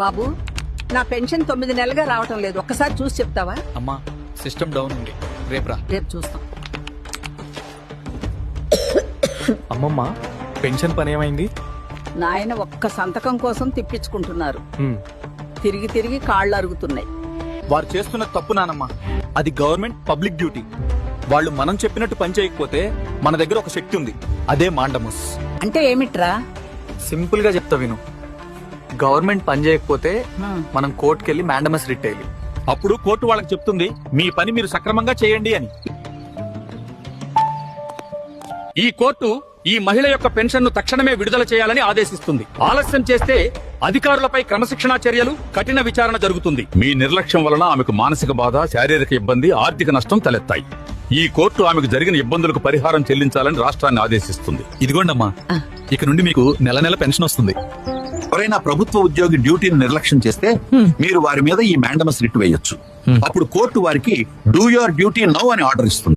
బాబు, నా పెన్షన్ 9 నెలలుగా రావటం లేదు. ఒక్కసారి చూసి చెప్తావా? అమ్మా సిస్టమ్ డౌన్ ఉంది, రేపు రా. రేపు చూస్తాం. అమ్మమ్మ పెన్షన్ పని ఏమైంది? నాయన ఒక్క సంతకం కోసం తిప్పించుకుంటున్నారు. తిరిగి తిరిగి కాళ్ళు అరుగుతున్నాయి. వారు చేస్తున్న తప్పు నానమ్మా. అది గవర్నమెంట్ పబ్లిక్ డ్యూటీ. వాళ్ళు మనం చెప్పినట్టు పని చేయకపోతే మన దగ్గర ఒక శక్తి ఉంది, అదే మాండమస్. అంటే ఏమిట్రా? సింపుల్ గా చెప్తా విను. గవర్నమెంట్ పని చేయకపోతే మనం కోర్టుకెళ్లి మాండమస్ రిట్ అయ్యి, అప్పుడు కోర్టు వాళ్ళకి చెప్తుంది మీ పని మీరు సక్రమంగా చేయండి అని. ఈ కోర్టు ఈ మహిళ యొక్క పెన్షన్ ను తక్షణమే విడుదల చేయాలని ఆదేశిస్తుంది. ఆలస్యం చేస్తే అధికారులపై క్రమశిక్షణా చర్యలు, కఠిన విచారణ జరుగుతుంది. మీ నిర్లక్ష్యం వలన ఆమెకు మానసిక బాధ, శారీరక ఇబ్బంది, ఆర్థిక నష్టం తలెత్తాయి. ఈ కోర్టు ఆమెకు జరిగిన ఇబ్బందులకు పరిహారం చెల్లించాలని రాష్ట్రాన్ని ఆదేశిస్తుంది. ఇదిగోండమ్మా, ఇక నుండి మీకు నెల నెల పెన్షన్ వస్తుంది. ఎవరైనా ప్రభుత్వ ఉద్యోగి డ్యూటీని నిర్లక్ష్యం చేస్తే మీరు వారి మీద ఈ మాండమస్ రిట్ వేయొచ్చు. అప్పుడు కోర్టు వారికి డూ యువర్ డ్యూటీ నౌ అని ఆర్డర్ ఇస్తుంది.